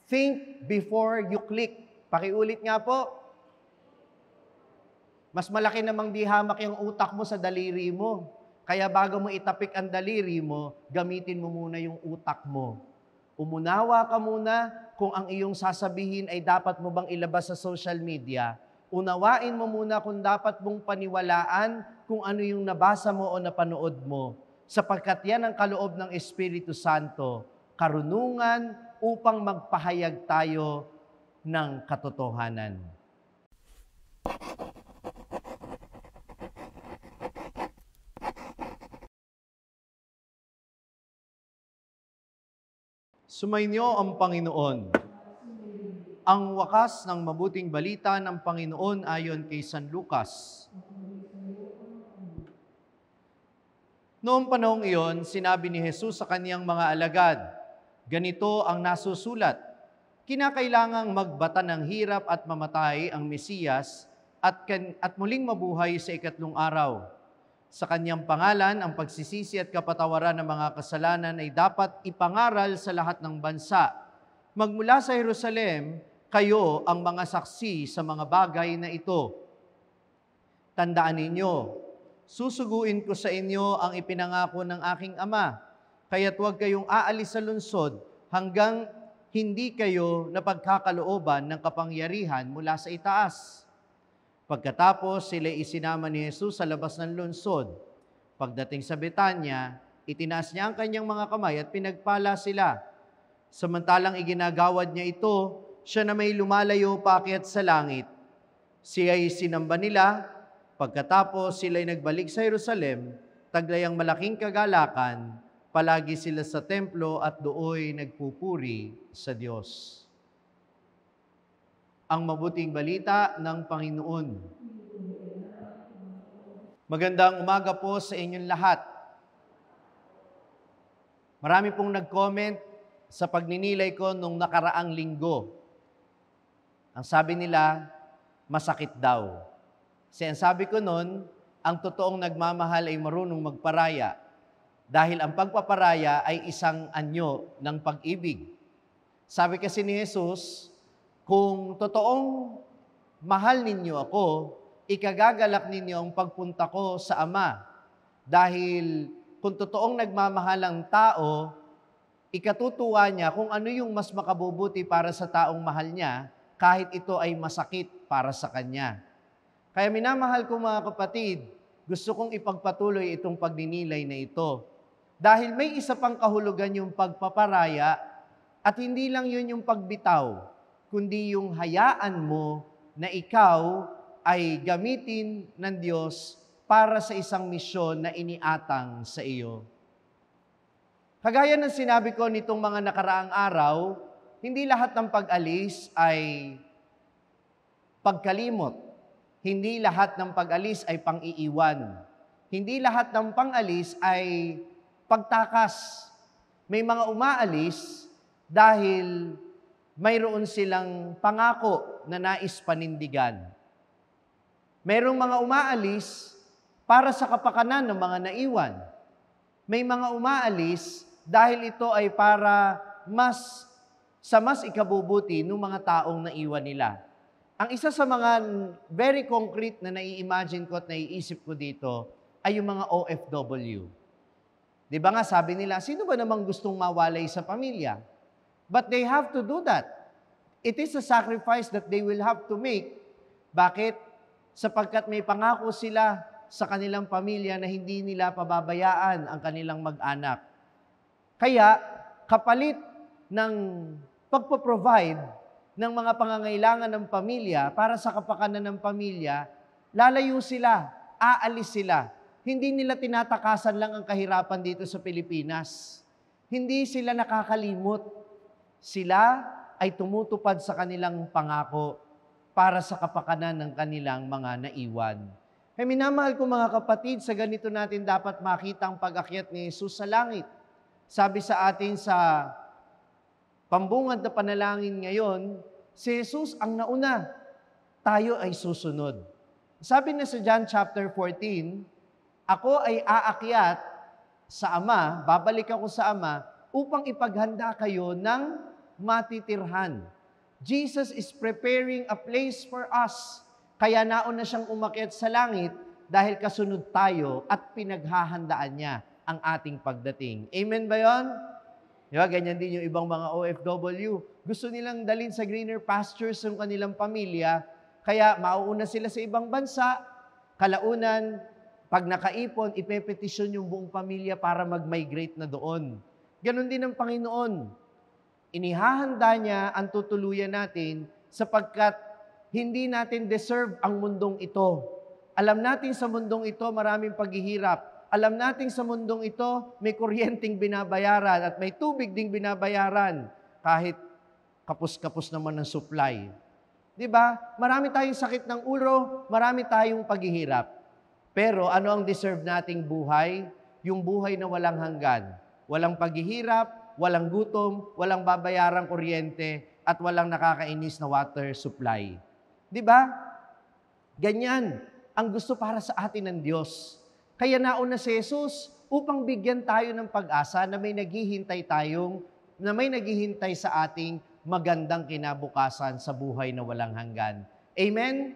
Think before you click. Pakiulit nga po. Mas malaki namang di hamak yung utak mo sa daliri mo. Kaya bago mo itapik ang daliri mo, gamitin mo muna yung utak mo. Umunawa ka muna kung ang iyong sasabihin ay dapat mo bang ilabas sa social media. Unawain mo muna kung dapat mong paniwalaan kung ano yung nabasa mo o napanood mo. Sapagkat yan ang kaloob ng Espiritu Santo, karunungan upang magpahayag tayo ng katotohanan. Sumainyo ang Panginoon. Ang wakas ng mabuting balita ng Panginoon ayon kay San Lucas. Noong panahong iyon, sinabi ni Jesus sa kaniyang mga alagad, ganito ang nasusulat, kinakailangang magbata ng hirap at mamatay ang Mesiyas at muling mabuhay sa ikatlong araw. Sa kanyang pangalan, ang pagsisisi at kapatawaran ng mga kasalanan ay dapat ipangaral sa lahat ng bansa. Magmula sa Jerusalem, kayo ang mga saksi sa mga bagay na ito. Tandaan ninyo, susuguin ko sa inyo ang ipinangako ng aking Ama, kaya't huwag kayong aalis sa lungsod hanggang hindi kayo napagkakalooban ng kapangyarihan mula sa itaas. Pagkatapos, sila isinama ni Jesus sa labas ng lungsod. Pagdating sa Betanya, itinaas niya ang kanyang mga kamay at pinagpala sila. Samantalang iginagawad niya ito, siya na may lumalayo paakyat sa langit. Siya ay sinamba nila. Pagkatapos, sila ay nagbalik sa Jerusalem, taglay ang malaking kagalakan, palagi sila sa templo at dooy nagpupuri sa Diyos. Ang mabuting balita ng Panginoon. Magandang umaga po sa inyong lahat. Marami pong nag-comment sa pagninilay ko nung nakaraang linggo. Ang sabi nila, masakit daw. Kasi ang sabi ko nun, ang totoong nagmamahal ay marunong magparaya. Dahil ang pagpaparaya ay isang anyo ng pag-ibig. Sabi kasi ni Jesus, kung totoong mahal ninyo ako, ikagagalak ninyo ang pagpunta ko sa Ama. Dahil kung totoong nagmamahal ang tao, ikatutuwa niya kung ano yung mas makabubuti para sa taong mahal niya, kahit ito ay masakit para sa kanya. Kaya minamahal ko mga kapatid, gusto kong ipagpatuloy itong pagninilay na ito. Dahil may isa pang kahulugan yung pagpaparaya, at hindi lang yun yung pagbitaw, kundi yung hayaan mo na ikaw ay gamitin ng Diyos para sa isang misyon na iniatang sa iyo. Kagaya ng sinabi ko nitong mga nakaraang araw, hindi lahat ng pag-alis ay pagkalimot. Hindi lahat ng pag-alis ay pang-iiwan. Hindi lahat ng pang-alis ay pagtakas. May mga umaalis dahil mayroon silang pangako na nais panindigan. Mayroong mga umaalis para sa kapakanan ng mga naiwan. May mga umaalis dahil ito ay para mas ikabubuti ng mga taong naiwan nila. Ang isa sa mga very concrete na nai-imagine ko at naiisip ko dito ay yung mga OFW. Di ba nga sabi nila, sino ba namang gustong mawalay sa pamilya? But they have to do that. It is a sacrifice that they will have to make. Bakit? Sapagkat may pangako sila sa kanilang pamilya na hindi nila pababayaan ang kanilang mag-anak. Kaya, kapalit ng pagpo-provide ng mga pangangailangan ng pamilya para sa kapakanan ng pamilya, lalayo sila, aalis sila. Hindi nila tinatakasan lang ang kahirapan dito sa Pilipinas. Hindi sila nakakalimot. Sila ay tumutupad sa kanilang pangako para sa kapakanan ng kanilang mga naiwan. Kaya minamahal ko mga kapatid, sa ganito natin dapat makita ang pag-akyat ni Jesus sa langit. Sabi sa atin sa pambungad na panalangin ngayon, si Jesus ang nauna, tayo ay susunod. Sabi na sa John chapter 14, ako ay aakyat sa Ama, babalik ako sa Ama, upang ipaghanda kayo ng matitirhan. Jesus is preparing a place for us. Kaya nauna siyang umakyat sa langit dahil kasunod tayo at pinaghahandaan niya ang ating pagdating. Amen ba yun? Di ba? Ganyan din yung ibang mga OFW. Gusto nilang dalhin sa greener pastures yung kanilang pamilya, kaya mauuna sila sa ibang bansa, kalaunan, pag nakaipon, ipepetisyon yung buong pamilya para mag-migrate na doon. Ganon din ang Panginoon. Inihahanda niya ang tutuluyan natin sapagkat hindi natin deserve ang mundong ito. Alam natin sa mundong ito maraming paghihirap. Alam natin sa mundong ito, may kuryenteng binabayaran at may tubig ding binabayaran kahit kapos-kapos naman ng supply. Di ba? Marami tayong sakit ng ulo, marami tayong paghihirap. Pero ano ang deserve nating buhay? Yung buhay na walang hanggan. Walang paghihirap, walang gutom, walang babayarang kuryente, at walang nakakainis na water supply. Di ba? Ganyan ang gusto para sa atin ng Diyos. Kaya nauna si Jesus upang bigyan tayo ng pag-asa na may naghihintay sa ating magandang kinabukasan sa buhay na walang hanggan. Amen?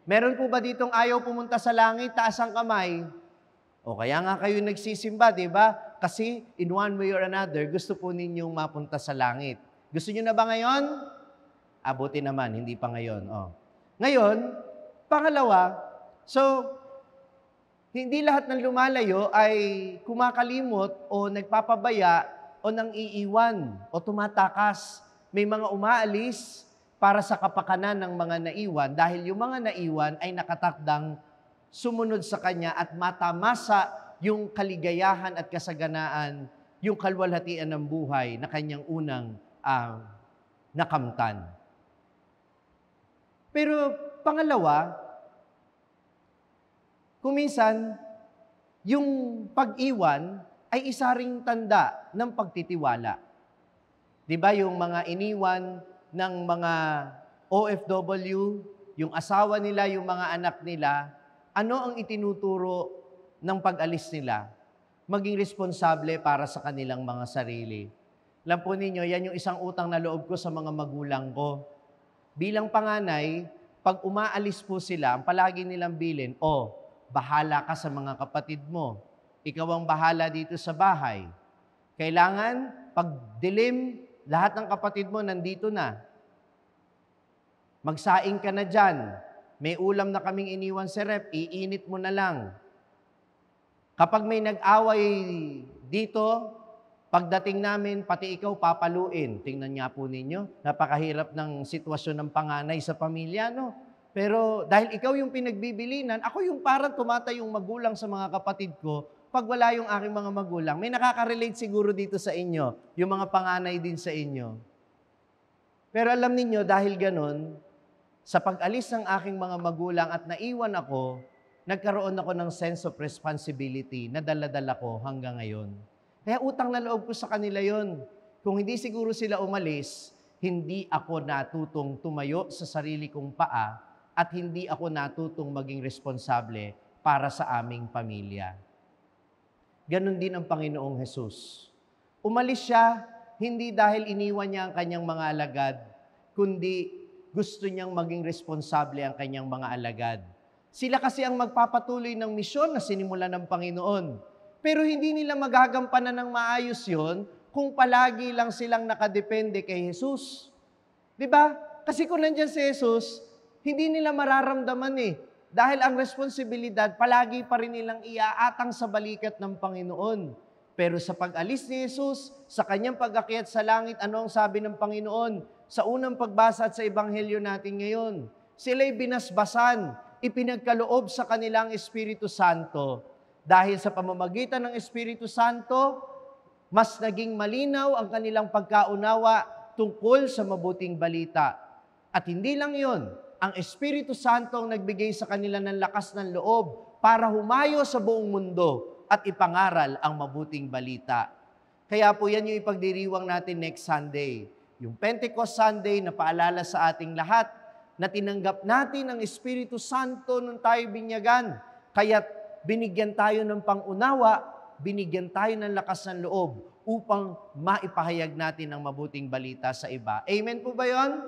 Meron po ba ditong ayaw pumunta sa langit? Taas ang kamay. O kaya nga kayo nagsisimba, di ba? Kasi in one way or another, gusto po ninyong mapunta sa langit. Gusto nyo na ba ngayon? Abuti naman, hindi pa ngayon. O. Ngayon, pangalawa, hindi lahat ng lumalayo ay kumakalimot o nagpapabaya o nang iiwan o tumatakas. May mga umaalis para sa kapakanan ng mga naiwan dahil yung mga naiwan ay nakatakdang sumunod sa Kanya at matamasa yung kaligayahan at kasaganaan, yung kalwalhatian ng buhay na Kanyang unang nakamtan. Pero pangalawa, kuminsan, yung pag-iwan ay isa ring tanda ng pagtitiwala. Di ba yung mga iniwan ng mga OFW, yung asawa nila, yung mga anak nila, ano ang itinuturo ng pag-alis nila? Maging responsable para sa kanilang mga sarili. Alam po ninyo, yan yung isang utang na loob ko sa mga magulang ko. Bilang panganay, pag umaalis po sila, ang palagi nilang bilin, bahala ka sa mga kapatid mo. Ikaw ang bahala dito sa bahay. Kailangan, pag dilim, lahat ng kapatid mo nandito na. Magsaing ka na dyan. May ulam na kaming iniwan sa rep, iinit mo na lang. Kapag may nag-away dito, pagdating namin, pati ikaw papaluin. Tingnan niya po ninyo, napakahirap ng sitwasyon ng panganay sa pamilya, no? Pero dahil ikaw yung pinagbibilinan, ako yung parang tumatayong magulang sa mga kapatid ko, pag wala yung aking mga magulang. May nakaka-relate siguro dito sa inyo, yung mga panganay din sa inyo. Pero alam niyo dahil ganun, sa pag-alis ng aking mga magulang at naiwan ako, nagkaroon ako ng sense of responsibility na dala-dala ko hanggang ngayon. Kaya utang na loob ko sa kanila yon. Kung hindi siguro sila umalis, hindi ako natutong tumayo sa sarili kong paa at hindi ako natutong maging responsable para sa aming pamilya. Ganon din ang Panginoong Jesus. Umalis siya, hindi dahil iniwan niya ang kanyang mga alagad, kundi gusto niyang maging responsable ang kanyang mga alagad. Sila kasi ang magpapatuloy ng misyon na sinimulan ng Panginoon. Pero hindi nila magagampanan ng maayos yon kung palagi lang silang nakadepende kay Jesus. Diba? Kasi kung nandyan si Jesus, hindi nila mararamdaman Dahil ang responsibilidad, palagi pa rin nilang iaatang sa balikat ng Panginoon. Pero sa pag-alis ni Jesus, sa kanyang pag-akyat sa langit, ano ang sabi ng Panginoon? Sa unang pagbasa at sa Ebanghelyo natin ngayon, sila'y binasbasan, ipinagkaloob sa kanilang Espiritu Santo. Dahil sa pamamagitan ng Espiritu Santo, mas naging malinaw ang kanilang pagkaunawa tungkol sa mabuting balita. At hindi lang yon, ang Espiritu Santo ang nagbigay sa kanila ng lakas ng loob para humayo sa buong mundo at ipangaral ang mabuting balita. Kaya po yan yung ipagdiriwang natin next Sunday. Yung Pentecost Sunday na paalala sa ating lahat na tinanggap natin ang Espiritu Santo nung tayo binyagan. Kaya binigyan tayo ng pangunawa, binigyan tayo ng lakas ng loob upang maipahayag natin ang mabuting balita sa iba. Amen po ba yun?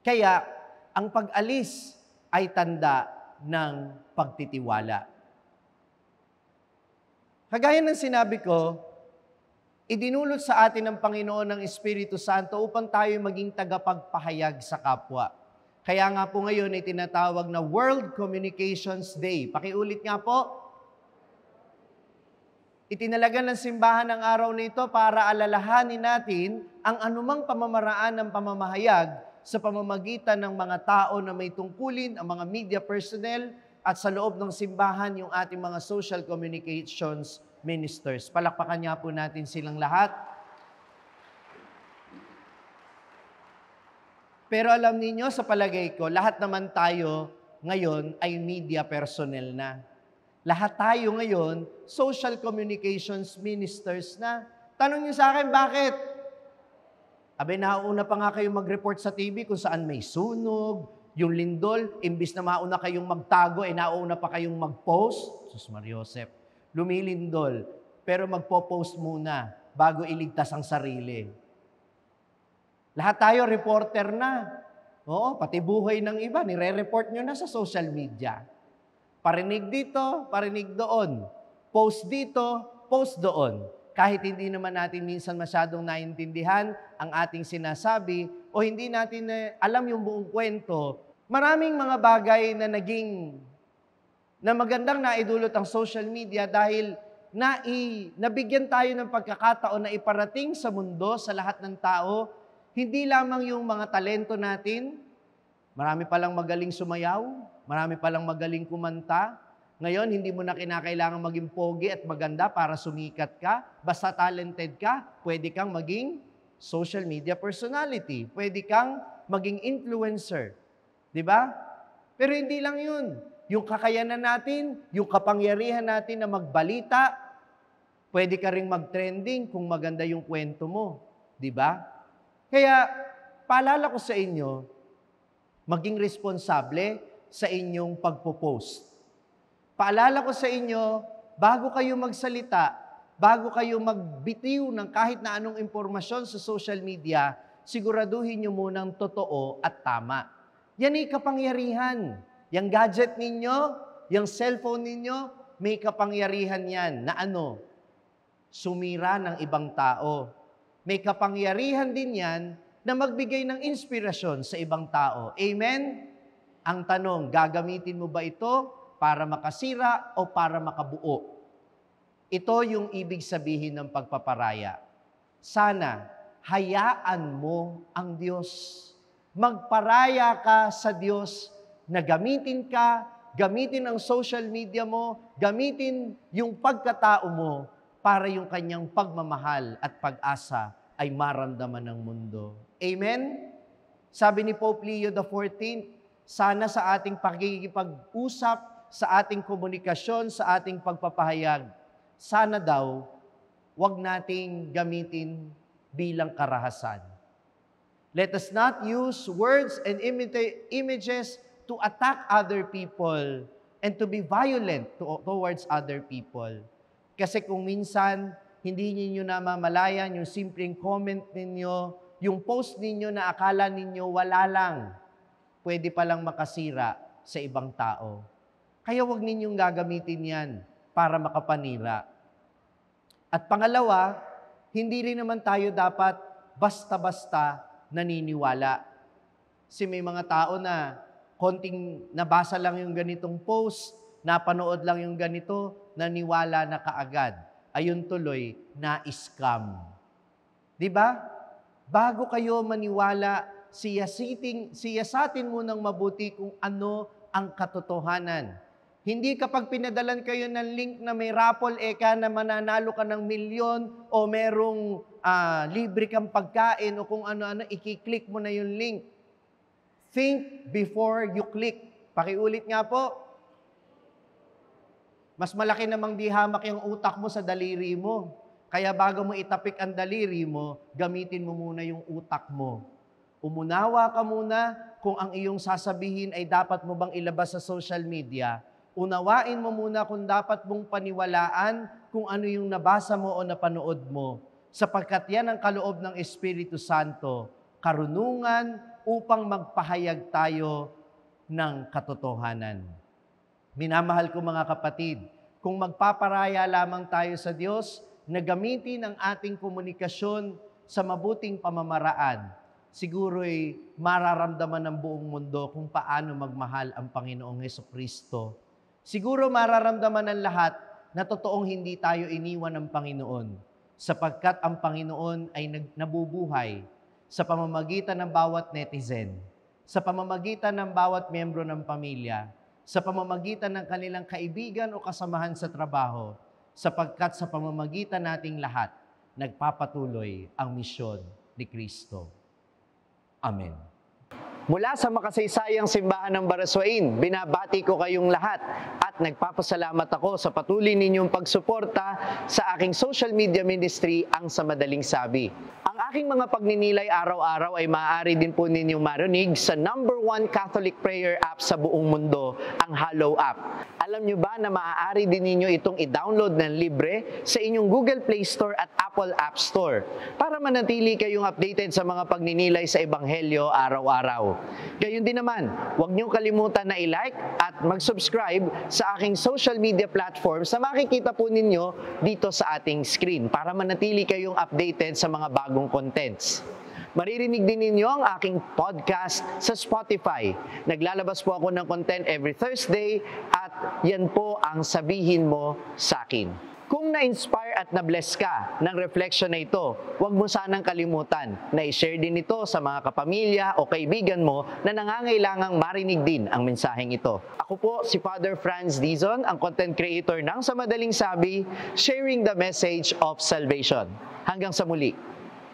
Kaya, ang pag-alis ay tanda ng pagtitiwala. Kagaya ng sinabi ko, idinulot sa atin ng Panginoon ng Espiritu Santo upang tayo maging tagapagpahayag sa kapwa. Kaya nga po ngayon ay tinatawag na World Communications Day. Pakiulit nga po. Itinalaga ng simbahan ang araw nito para alalahanin natin ang anumang pamamaraan ng pamamahayag sa pamamagitan ng mga tao na may tungkulin, ang mga media personnel, at sa loob ng simbahan yung ating mga social communications ministers. Palakpakan niya po natin silang lahat. Pero alam niyo, sa palagay ko, lahat naman tayo ngayon ay media personnel na. Lahat tayo ngayon, social communications ministers na. Tanong niyo sa akin, bakit? Abay, nauna pa nga kayong mag-report sa TV kung saan may sunog, yung lindol, imbis na mauna kayong magtago, nauna pa kayong mag-post. Sus Mariosep, lumilindol, pero magpo-post muna bago iligtas ang sarili. Lahat tayo reporter na. Oo, pati buhay ng iba, nire-report nyo na sa social media. Parinig dito, parinig doon. Post dito, post doon. Kahit hindi naman natin minsan masyadong naintindihan ang ating sinasabi o hindi natin alam yung buong kwento, maraming mga bagay na magandang naidulot ang social media dahil nabigyan tayo ng pagkakataon na iparating sa mundo, sa lahat ng tao, hindi lamang yung mga talento natin, marami palang magaling sumayaw, marami palang magaling kumanta. Ngayon, hindi mo na kinakailangan maging pogi at maganda para sumikat ka. Basta talented ka, pwede kang maging social media personality. Pwede kang maging influencer. Di ba? Pero hindi lang yun. Yung kakayanan natin, yung kapangyarihan natin na magbalita, pwede ka ring mag-trending kung maganda yung kwento mo. Di ba? Kaya, paalala ko sa inyo, maging responsable sa inyong pagpo-post. Paalala ko sa inyo, bago kayo magsalita, bago kayo magbitiw ng kahit na anong impormasyon sa social media, siguraduhin nyo munang totoo at tama. Yan ay kapangyarihan. Yung gadget ninyo, yung cellphone ninyo, may kapangyarihan yan na sumira ng ibang tao. May kapangyarihan din yan na magbigay ng inspirasyon sa ibang tao. Amen? Ang tanong, gagamitin mo ba ito para makasira o para makabuo? Ito yung ibig sabihin ng pagpaparaya. Sana, hayaan mo ang Diyos. Magparaya ka sa Diyos na gamitin ang social media mo, gamitin yung pagkatao mo para yung kanyang pagmamahal at pag-asa ay maramdaman ng mundo. Amen? Sabi ni Pope Leo XIV, sana sa ating pagkikipag-usap, sa ating komunikasyon, sa ating pagpapahayag, sana daw, wag nating gamitin bilang karahasan. Let us not use words and images to attack other people and to be violent towards other people. Kasi kung minsan, hindi ninyo namamalayan yung simpleng comment ninyo, yung post ninyo na akala ninyo wala lang, pwede palang makasira sa ibang tao. Kaya wag ninyong gagamitin yan para makapanira. At pangalawa, hindi rin naman tayo dapat basta-basta naniniwala. Kasi may mga tao na konting nabasa lang yung ganitong post, napanood lang yung ganito, naniwala na kaagad. Ayun tuloy, na-scam. Diba? Bago kayo maniwala, siyasatin mo ng mabuti kung ano ang katotohanan. Hindi kapag pinadalan kayo ng link na may raffle na mananalo ka ng milyon o merong libre kang pagkain o kung ano-ano, ikiklik mo na yung link. Think before you click. Pakiulit nga po. Mas malaki namang di hamak yung utak mo sa daliri mo. Kaya bago mo itapik ang daliri mo, gamitin mo muna yung utak mo. Umunawa ka muna kung ang iyong sasabihin ay dapat mo bang ilabas sa social media Unawain mo muna kung dapat mong paniwalaan kung ano yung nabasa mo o napanood mo, sapagkat yan ang kaloob ng Espiritu Santo, karunungan upang magpahayag tayo ng katotohanan. Minamahal ko mga kapatid, kung magpaparaya lamang tayo sa Diyos, na gamitin ang ating komunikasyon sa mabuting pamamaraan, siguro'y mararamdaman ng buong mundo kung paano magmahal ang Panginoong Hesukristo. Siguro mararamdaman ng lahat na totoong hindi tayo iniwan ng Panginoon, sapagkat ang Panginoon ay nabubuhay sa pamamagitan ng bawat netizen, sa pamamagitan ng bawat miyembro ng pamilya, sa pamamagitan ng kanilang kaibigan o kasamahan sa trabaho, sapagkat sa pamamagitan nating lahat, nagpapatuloy ang misyon ni Kristo. Amen. Mula sa makasaysayang simbahan ng Baraswain, binabati ko kayong lahat at nagpapasalamat ako sa patuloy ninyong pagsuporta sa aking social media ministry, ang Sa Madaling Sabi. Ang aking mga pagninilay araw-araw ay maaari din po ninyong marinig sa #1 Catholic prayer app sa buong mundo, ang Hallow app. Alam nyo ba na maaari din ninyo itong i-download ng libre sa inyong Google Play Store at Apple App Store para manatili kayong updated sa mga pagninilay sa Ebanghelyo araw-araw. Gayun din naman, huwag niyong kalimutan na i-like at mag-subscribe sa aking social media platforms na makikita po ninyo dito sa ating screen para manatili kayong updated sa mga bagong contents. Maririnig din ninyo ang aking podcast sa Spotify. Naglalabas po ako ng content every Thursday at yan po ang Sabihin Mo sa Akin. Kung na-inspire at na-bless ka ng reflection na ito, huwag mo sanang kalimutan na i-share din ito sa mga kapamilya o kaibigan mo na nangangailangang marinig din ang mensaheng ito. Ako po si Father Franz Dizon, ang content creator ng Sa Madaling Sabi, sharing the message of salvation. Hanggang sa muli.